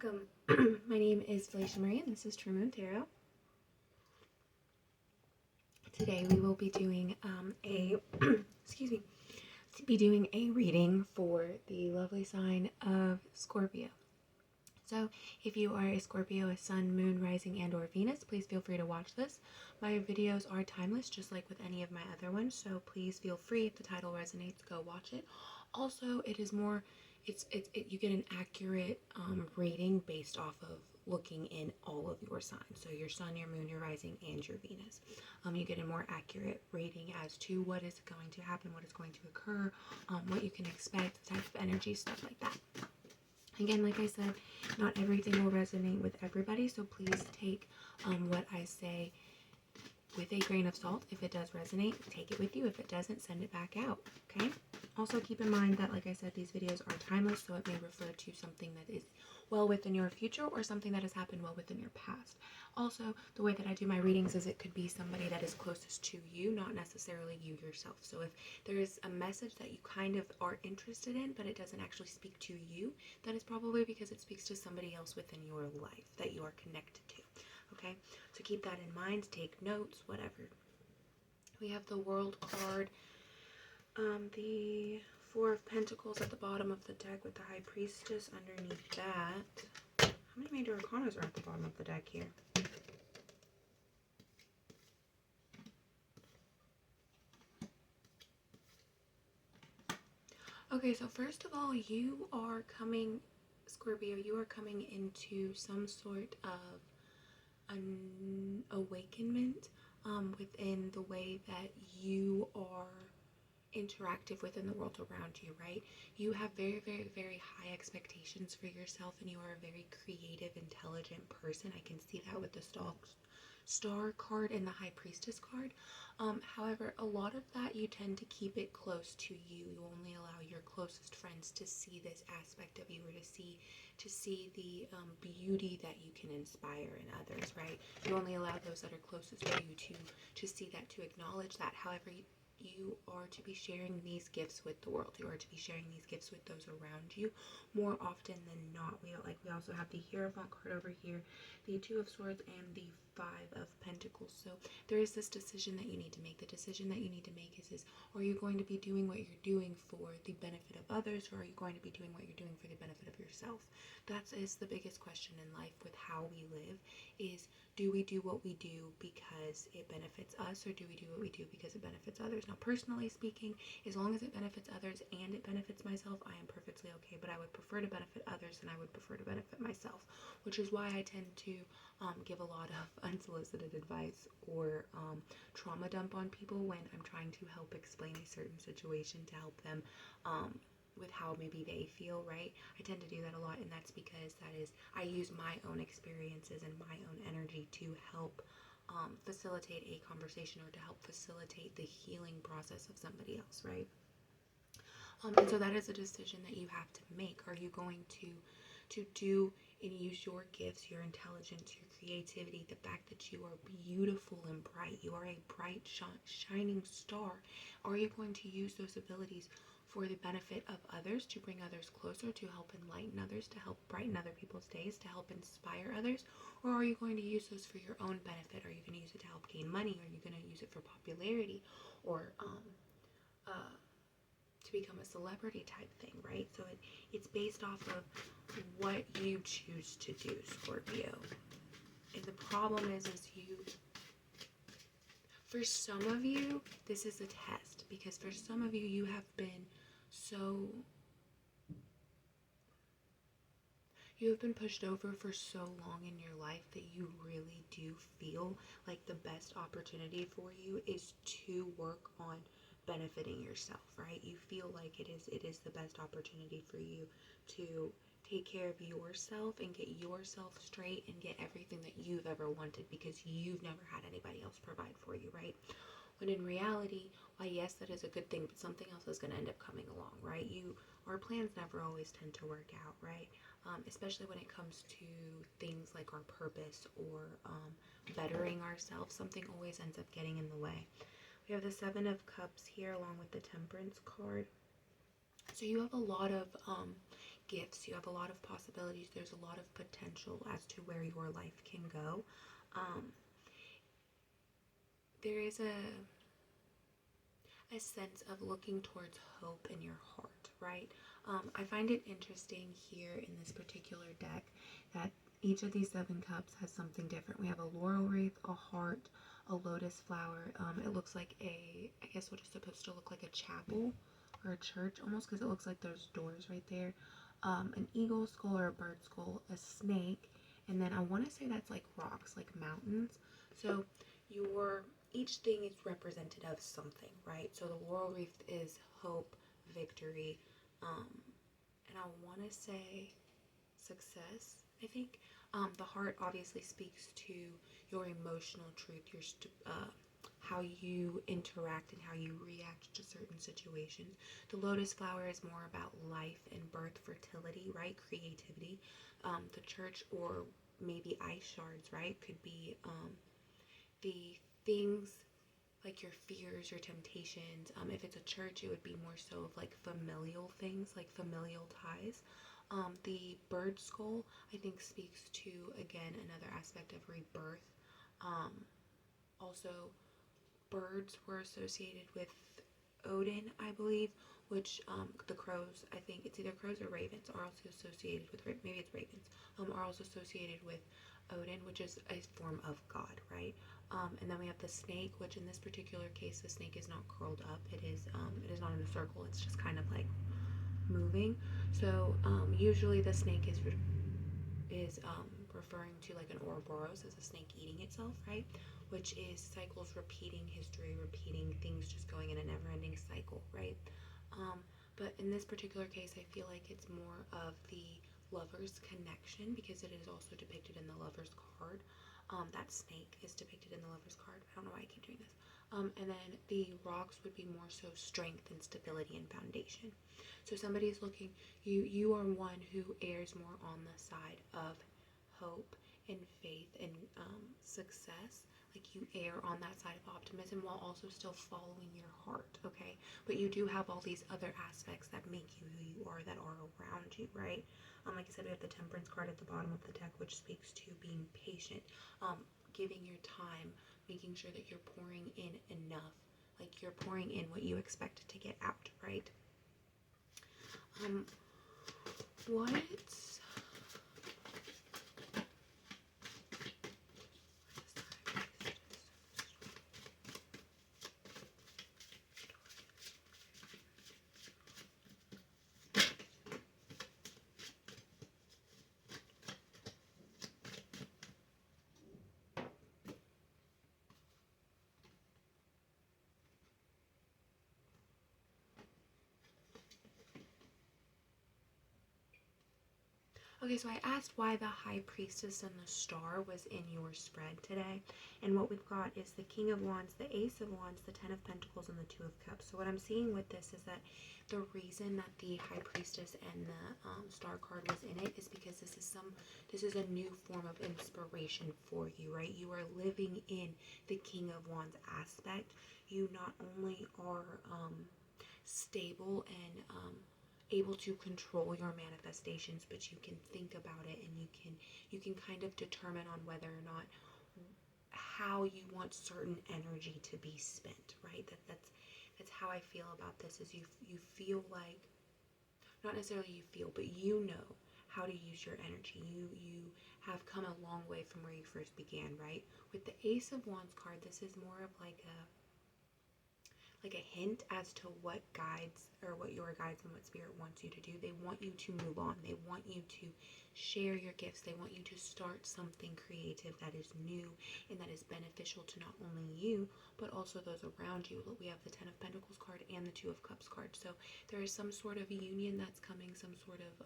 Welcome. My name is FeleciaMarie and this is True Moon Tarot. Today we will be doing a reading for the lovely sign of Scorpio. So if you are a Scorpio, a sun, moon, rising, and or Venus, please feel free to watch this. My videos are timeless, just like with any of my other ones, so please feel free, if the title resonates, go watch it. Also, it is more, you get an accurate rating based off of looking in all of your signs. So your sun, your moon, your rising, and your Venus. You get a more accurate rating as to what is going to happen, what is going to occur, what you can expect, the type of energy, stuff like that. Again, like I said, not everything will resonate with everybody, so please take what I say with a grain of salt. If it does resonate, take it with you. If it doesn't, send it back out, okay? Also keep in mind that, like I said, these videos are timeless, so it may refer to something that is well within your future or something that has happened well within your past. Also, the way that I do my readings is it could be somebody that is closest to you, not necessarily you yourself. So if there is a message that you kind of are interested in, but it doesn't actually speak to you, that is probably because it speaks to somebody else within your life that you are connected to. Okay, so keep that in mind, take notes, whatever. We have the World card, the Four of Pentacles at the bottom of the deck with the High Priestess underneath that. How many Major Arcanas are at the bottom of the deck here? Okay, so first of all, you are coming, Scorpio, you are coming into some sort of an awakenment within the way that you are interactive within the world around you, right? You have very, very, very high expectations for yourself, and you are a very creative, intelligent person. I can see that with the Star card and the High Priestess card. However, a lot of that you tend to keep it close to you. You only allow your closest friends to see this aspect of you, or to see the beauty that you can inspire in others, right? You only allow those that are closest to you to see that, to acknowledge that. However, you are to be sharing these gifts with the world. You are to be sharing these gifts with those around you more often than not. We also have the Hierophant card over here, the Two of Swords, and the Five of Pentacles. So there is this decision that you need to make. The decision that you need to make is are you going to be doing what you're doing for the benefit of others, or are you going to be doing what you're doing for the benefit of yourself? That is the biggest question in life with how we live, is do we do what we do because it benefits us, or do we do what we do because it benefits others? Now, personally speaking, as long as it benefits others and it benefits myself, I am perfectly okay, but I would prefer to benefit others than I would prefer to benefit myself, which is why I tend to give a lot of unsolicited advice or trauma dump on people when I'm trying to help explain a certain situation to help them with how maybe they feel, right? I tend to do that a lot, and that's because I use my own experiences and my own energy to help facilitate a conversation, or to help facilitate the healing process of somebody else, right? And so that is a decision that you have to make. Are you going to do and use your gifts, your intelligence, your creativity, the fact that you are beautiful and bright, you are a bright, shining star? Are you going to use those abilities for the benefit of others, to bring others closer, to help enlighten others, to help brighten other people's days, to help inspire others? Or are you going to use those for your own benefit? Are you going to use it to help gain money? Are you going to use it for popularity, or to become a celebrity type thing, right? So it's based off of what you choose to do, Scorpio. And the problem is for some of you, this is a test, because for some of you, you have been pushed over for so long in your life that you really do feel like the best opportunity for you is to work on benefiting yourself, right? You feel like it is the best opportunity for you to take care of yourself and get yourself straight and get everything that you've ever wanted, because you've never had anybody else provide for you, right? When in reality, why, yes, that is a good thing, but something else is going to end up coming along, right? Our plans never always tend to work out, right? Especially when it comes to things like our purpose or bettering ourselves. Something always ends up getting in the way. We have the Seven of Cups here along with the Temperance card. So you have a lot of gifts. You have a lot of possibilities. There's a lot of potential as to where your life can go. There is a sense of looking towards hope in your heart, right? I find it interesting here in this particular deck that each of these 7 cups has something different. We have a laurel wreath, a heart, a lotus flower. It looks like I guess what is supposed to look like a chapel or a church almost, because it looks like there's doors right there. An eagle skull or a bird skull, a snake, and then I want to say that's like rocks, like mountains. So each thing is representative of something, right? So the laurel wreath is hope, victory, and I want to say success, I think. The heart obviously speaks to your emotional truth, your how you interact and how you react to certain situations. The lotus flower is more about life and birth, fertility, right? Creativity. The church, or maybe ice shards, right? Could be the things like your fears, your temptations. If it's a church, it would be more so of like familial things, like familial ties. The bird skull, I think, speaks to, again, another aspect of rebirth. Also, birds were associated with Odin, I believe, which the crows, I think it's either crows or ravens, are also associated with, maybe it's ravens, are also associated with Odin, which is a form of God, right? And then we have the snake, which in this particular case, the snake is not curled up. It is not in a circle. It's just kind of like moving. So usually the snake is referring to like an Ouroboros, as a snake eating itself, right? Which is cycles, repeating history, repeating things, just going in a never-ending cycle, right? But in this particular case, I feel like it's more of the lover's connection, because it is also depicted in the lover's card. That snake is depicted in the lover's card. I don't know why I keep doing this. And then the rocks would be more so strength and stability and foundation. So somebody is looking, you are one who errs more on the side of hope and faith and success. Like, you err on that side of optimism while also still following your heart, okay? But you do have all these other aspects that make you who you are, that are around you, right? Like I said, we have the Temperance card at the bottom of the deck, which speaks to being patient, giving your time, making sure that you're pouring in enough, like you're pouring in what you expect to get out, right? What? Okay, so I asked why the High Priestess and the Star was in your spread today. And what we've got is the King of Wands, the Ace of Wands, the Ten of Pentacles, and the Two of Cups. So what I'm seeing with this is that the reason that the High Priestess and the Star card was in it is because this is a new form of inspiration for you, right? You are living in the King of Wands aspect. You not only are stable and able to control your manifestations, but you can think about it, and you can kind of determine on whether or not how you want certain energy to be spent, right? That's how I feel about this. Is you feel like, not necessarily you feel, but you know how to use your energy. You have come a long way from where you first began, right? With the Ace of Wands card, this is more of like a hint as to what guides, or what your guides and what spirit wants you to do. They want you to move on. They want you to share your gifts. They want you to start something creative that is new and that is beneficial to not only you, but also those around you. We have the Ten of Pentacles card and the Two of Cups card. So there is some sort of union that's coming, some sort of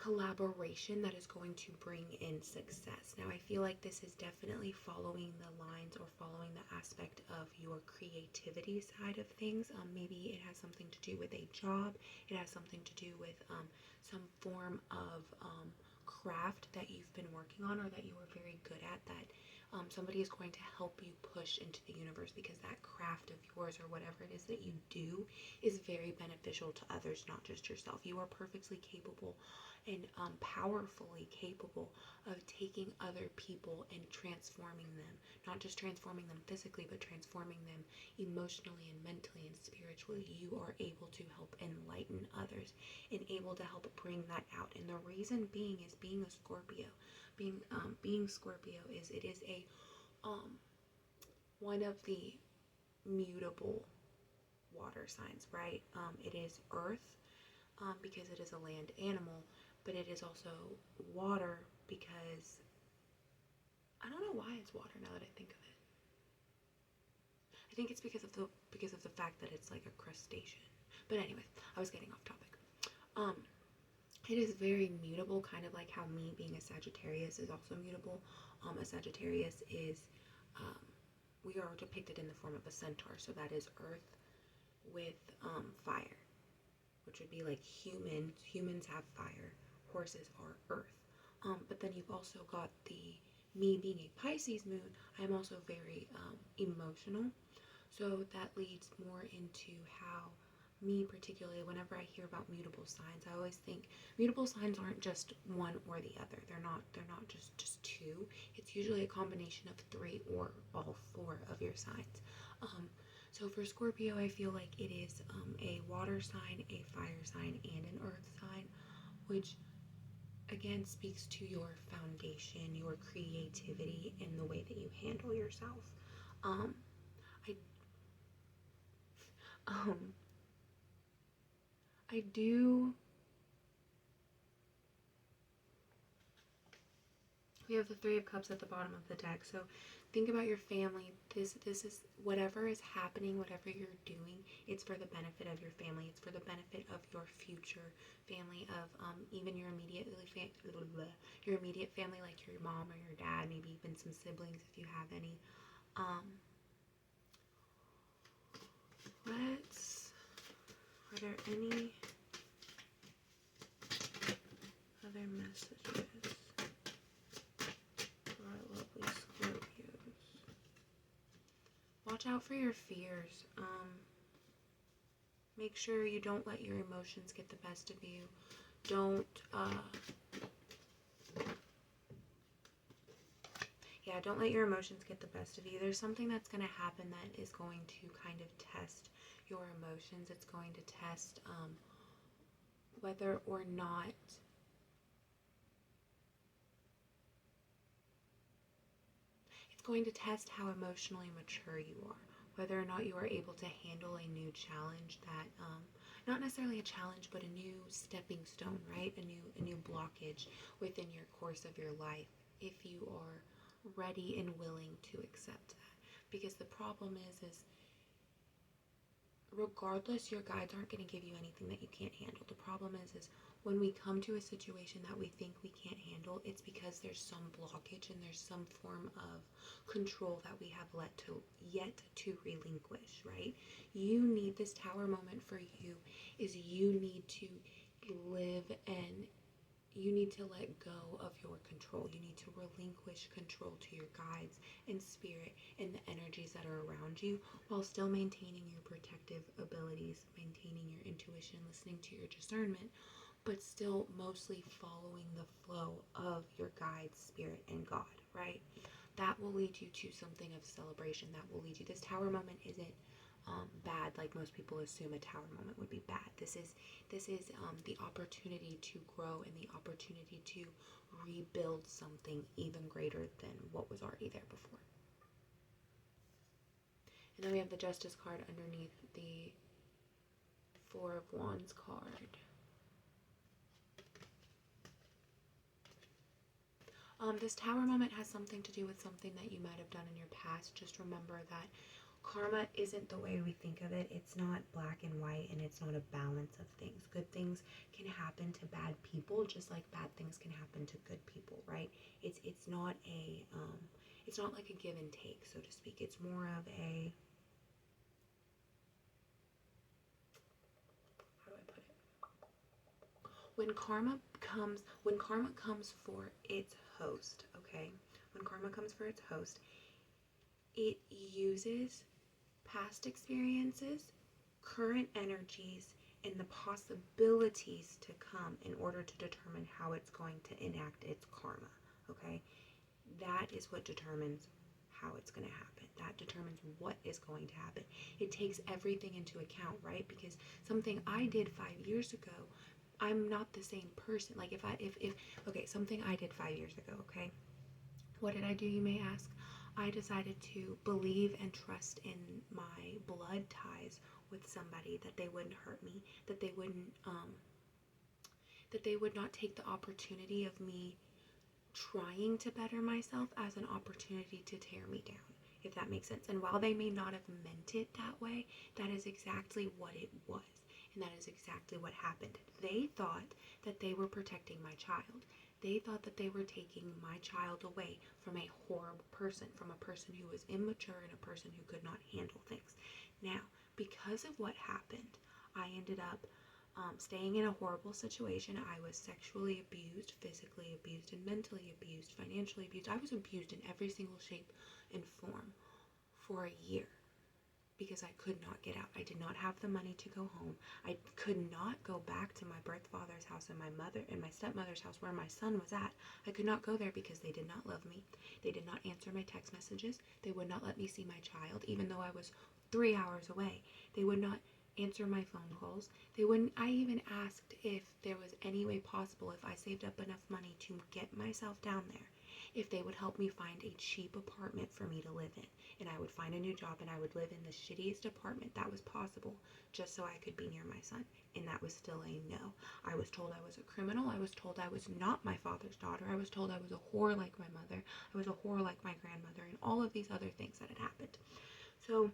collaboration that is going to bring in success. Now, I feel like this is definitely following the lines, or following the aspect of your creativity side of things. Maybe it has something to do with a job. It has something to do with some form of craft that you've been working on, or that you were very good at, that Somebody is going to help you push into the universe, because that craft of yours, or whatever it is that you do, is very beneficial to others, not just yourself. You are perfectly capable and powerfully capable of taking other people and transforming them. Not just transforming them physically, but transforming them emotionally and mentally and spiritually. You are able to help enlighten others and able to help bring that out. And the reason being is, being a Scorpio, being Scorpio is, it is a one of the mutable water signs, right? It is earth, because it is a land animal, but it is also water because, I don't know why it's water now that I think of it. I think it's because of the fact that it's like a crustacean. But anyways, I was getting off topic. It is very mutable, kind of like how me being a Sagittarius is also mutable. A Sagittarius is, we are depicted in the form of a centaur, so that is earth with fire, which would be like humans. Humans have fire, horses are earth. But then you've also got me being a Pisces moon. I'm also very emotional, so that leads more into how me particularly, whenever I hear about mutable signs, I always think mutable signs aren't just one or the other. They're not just two. It's usually a combination of three or all four of your signs. So for Scorpio, I feel like it is a water sign, a fire sign, and an earth sign, which again speaks to your foundation, your creativity, and the way that you handle yourself. I do. We have the Three of Cups at the bottom of the deck. So think about your family. This is whatever is happening, whatever you're doing, it's for the benefit of your family. It's for the benefit of your future family, of even your immediate family, like your mom or your dad, maybe even some siblings if you have any. Are there any other messages for our lovely Scorpios? Watch out for your fears. Make sure you don't let your emotions get the best of you. Don't let your emotions get the best of you. There's something that's going to happen that is going to kind of test your emotions. It's going to test whether or not it's going to test how emotionally mature you are, whether or not you are able to handle a new challenge that not necessarily a challenge, but a new stepping stone, right? A new blockage within your course of your life, if you are ready and willing to accept that. Because the problem is regardless, your guides aren't going to give you anything that you can't handle. The problem is when we come to a situation that we think we can't handle, it's because there's some blockage and there's some form of control that we have yet to relinquish, right? You need this tower moment for you, is you need to live and you need to let go of your control. You need to relinquish control to your guides and spirit and the energies that are around you, while still maintaining your protective abilities, maintaining your intuition, listening to your discernment, but still mostly following the flow of your guides, spirit, and God, right? That will lead you to something of celebration. That will lead you. This tower moment isn't bad like most people assume a tower moment would be bad. This is the opportunity to grow and the opportunity to rebuild something even greater than what was already there before. And then we have the Justice card underneath the Four of Wands card. This tower moment has something to do with something that you might have done in your past. Just remember that karma isn't the way we think of it. It's not black and white, and it's not a balance of things. Good things can happen to bad people, just like bad things can happen to good people, right? It's not like a give and take, so to speak. It's more of a, how do I put it? When karma comes for its host, okay? when karma comes for its host, it uses past experiences, current energies, and the possibilities to come in order to determine how it's going to enact its karma, okay? That is what determines how it's going to happen. That determines what is going to happen. It takes everything into account, right? Because something I did 5 years ago, I'm not the same person. Like okay, something I did 5 years ago, okay? What did I do, you may ask? I decided to believe and trust in my blood ties with somebody, that they wouldn't hurt me, that they would not take the opportunity of me trying to better myself as an opportunity to tear me down, if that makes sense. And while they may not have meant it that way, that is exactly what it was. And that is exactly what happened. They thought that they were protecting my child. They thought that they were taking my child away from a horrible person, from a person who was immature and a person who could not handle things. Now, because of what happened, I ended up staying in a horrible situation. I was sexually abused, physically abused, and mentally abused, financially abused. I was abused in every single shape and form for a year because I could not get out. I did not have the money to go home. I could not go back to my birth father's house and my mother and my stepmother's house where my son was at. I could not go there because they did not love me. They did not answer my text messages. They would not let me see my child, even though I was 3 hours away. They would not answer my phone calls. I even asked if there was any way possible, if I saved up enough money to get myself down there, if they would help me find a cheap apartment for me to live in. And I would find a new job and I would live in the shittiest apartment that was possible just so I could be near my son. And that was still a no. I was told I was a criminal. I was told I was not my father's daughter. I was told I was a whore like my mother. I was a whore like my grandmother, and all of these other things that had happened. So,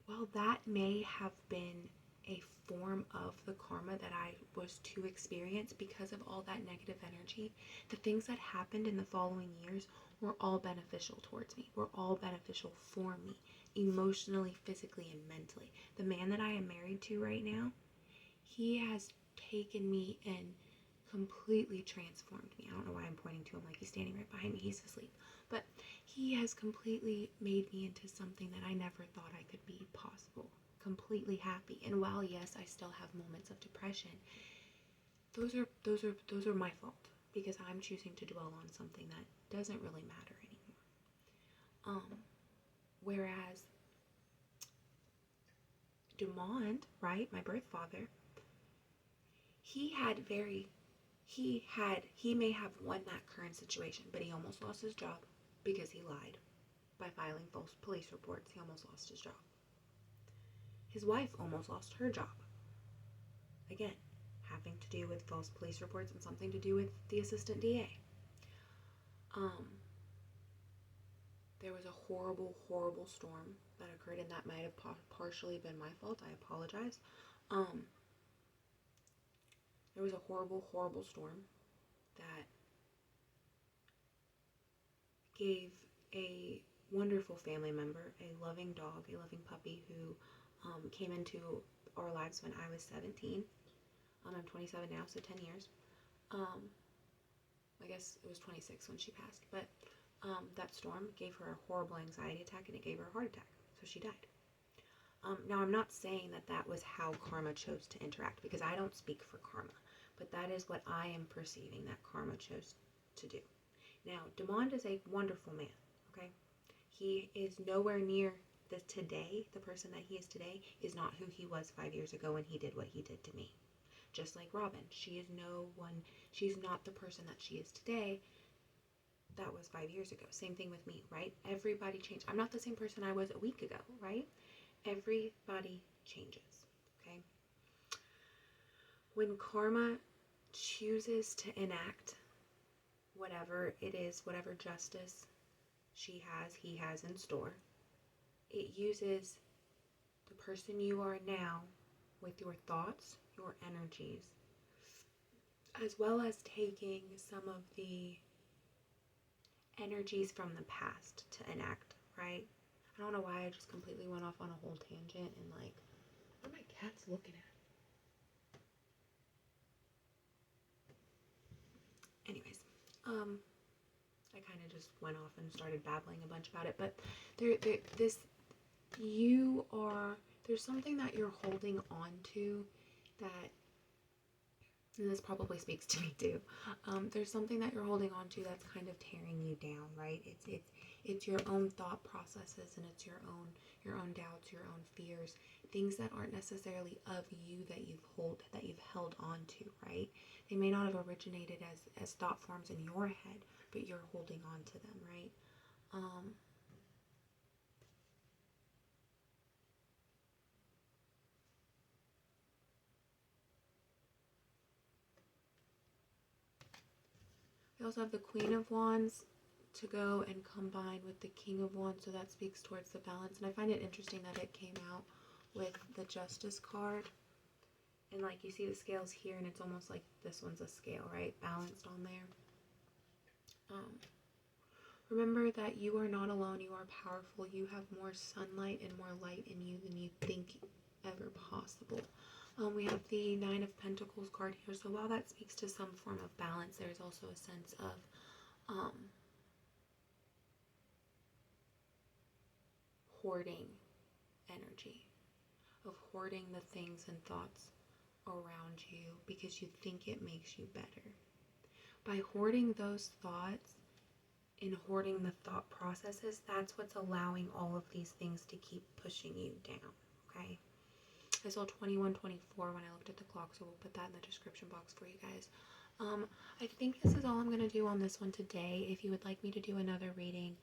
well, that may have been a form of the karma that I was to experience because of all that negative energy. The things that happened in the following years were all beneficial towards me, were all beneficial for me, emotionally, physically, and mentally. The man that I am married to right now, he has taken me and completely transformed me. I don't know why I'm pointing to him like he's standing right behind me. He's asleep. But he has completely made me into something that I never thought I could be possible. Completely happy. And while yes, I still have moments of depression, those are my fault because I'm choosing to dwell on something that doesn't really matter anymore. Whereas Dumont, right, my birth father, he may have won that current situation, but he almost lost his job because he lied by filing false police reports. He almost lost his job. His wife almost lost her job. Again, having to do with false police reports and something to do with the assistant DA. There was a horrible, horrible storm that occurred, and that might have partially been my fault. I apologize. There was a horrible, horrible storm that gave a wonderful family member, a loving dog, a loving puppy who came into our lives when I was 17. I'm 27 now, so 10 years. I guess it was 26 when she passed, but that storm gave her a horrible anxiety attack and it gave her a heart attack, so she died. Now, I'm not saying that that was how karma chose to interact, because I don't speak for karma, but that is what I am perceiving that karma chose to do. Now, Demond is a wonderful man, okay? He is nowhere near the person that he is today is not who he was 5 years ago when he did what he did to me. Just like Robin, she's not the person that she is today that was 5 years ago. Same thing with me, right? Everybody changed. I'm not the same person I was a week ago, right? Everybody changes, okay? When karma chooses to enact whatever it is, whatever justice he has in store, it uses the person you are now with your thoughts, your energies, as well as taking some of the energies from the past to enact, right? I don't know why I just completely went off on a whole tangent and like, what are my cats looking at? Anyways, I kind of just went off and started babbling a bunch about it, but there's something that you're holding on to that, and this probably speaks to me too. There's something that you're holding on to that's kind of tearing you down, right? It's your own thought processes, and it's your own doubts, your own fears, things that aren't necessarily of you that you've held on to, right? They may not have originated as thought forms in your head, but you're holding on to them, right? We also have the Queen of Wands to go and combine with the King of Wands, so that speaks towards the balance. And I find it interesting that it came out with the Justice card. And like you see the scales here, and it's almost like this one's a scale, right? Balanced on there. Remember that you are not alone. You are powerful. You have more sunlight and more light in you than you think ever possible. We have the Nine of Pentacles card here. So while that speaks to some form of balance, there's also a sense of hoarding energy, of hoarding the things and thoughts around you because you think it makes you better. By hoarding those thoughts and hoarding the thought processes, that's what's allowing all of these things to keep pushing you down, okay? I saw 2124 when I looked at the clock, so we'll put that in the description box for you guys. I think this is all I'm going to do on this one today. If you would like me to do another reading,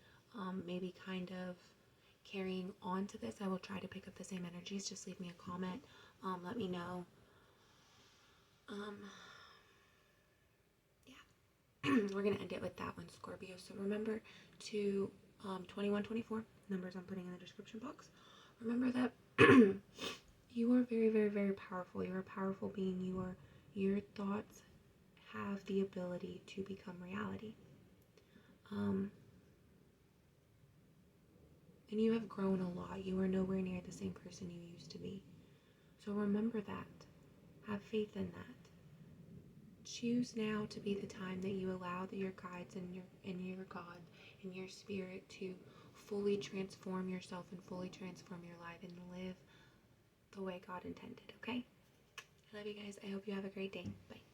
maybe kind of carrying on to this, I will try to pick up the same energies. Just leave me a comment. Let me know. We're going to end it with that one, Scorpio. So remember to 2124, numbers I'm putting in the description box. Remember that you are very, very, very powerful. You're a powerful being. Your thoughts have the ability to become reality. And you have grown a lot. You are nowhere near the same person you used to be. So remember that. Have faith in that. Choose now to be the time that you allow your guides and your God and your spirit to fully transform yourself and fully transform your life and live the way God intended, okay? I love you guys. I hope you have a great day. Bye.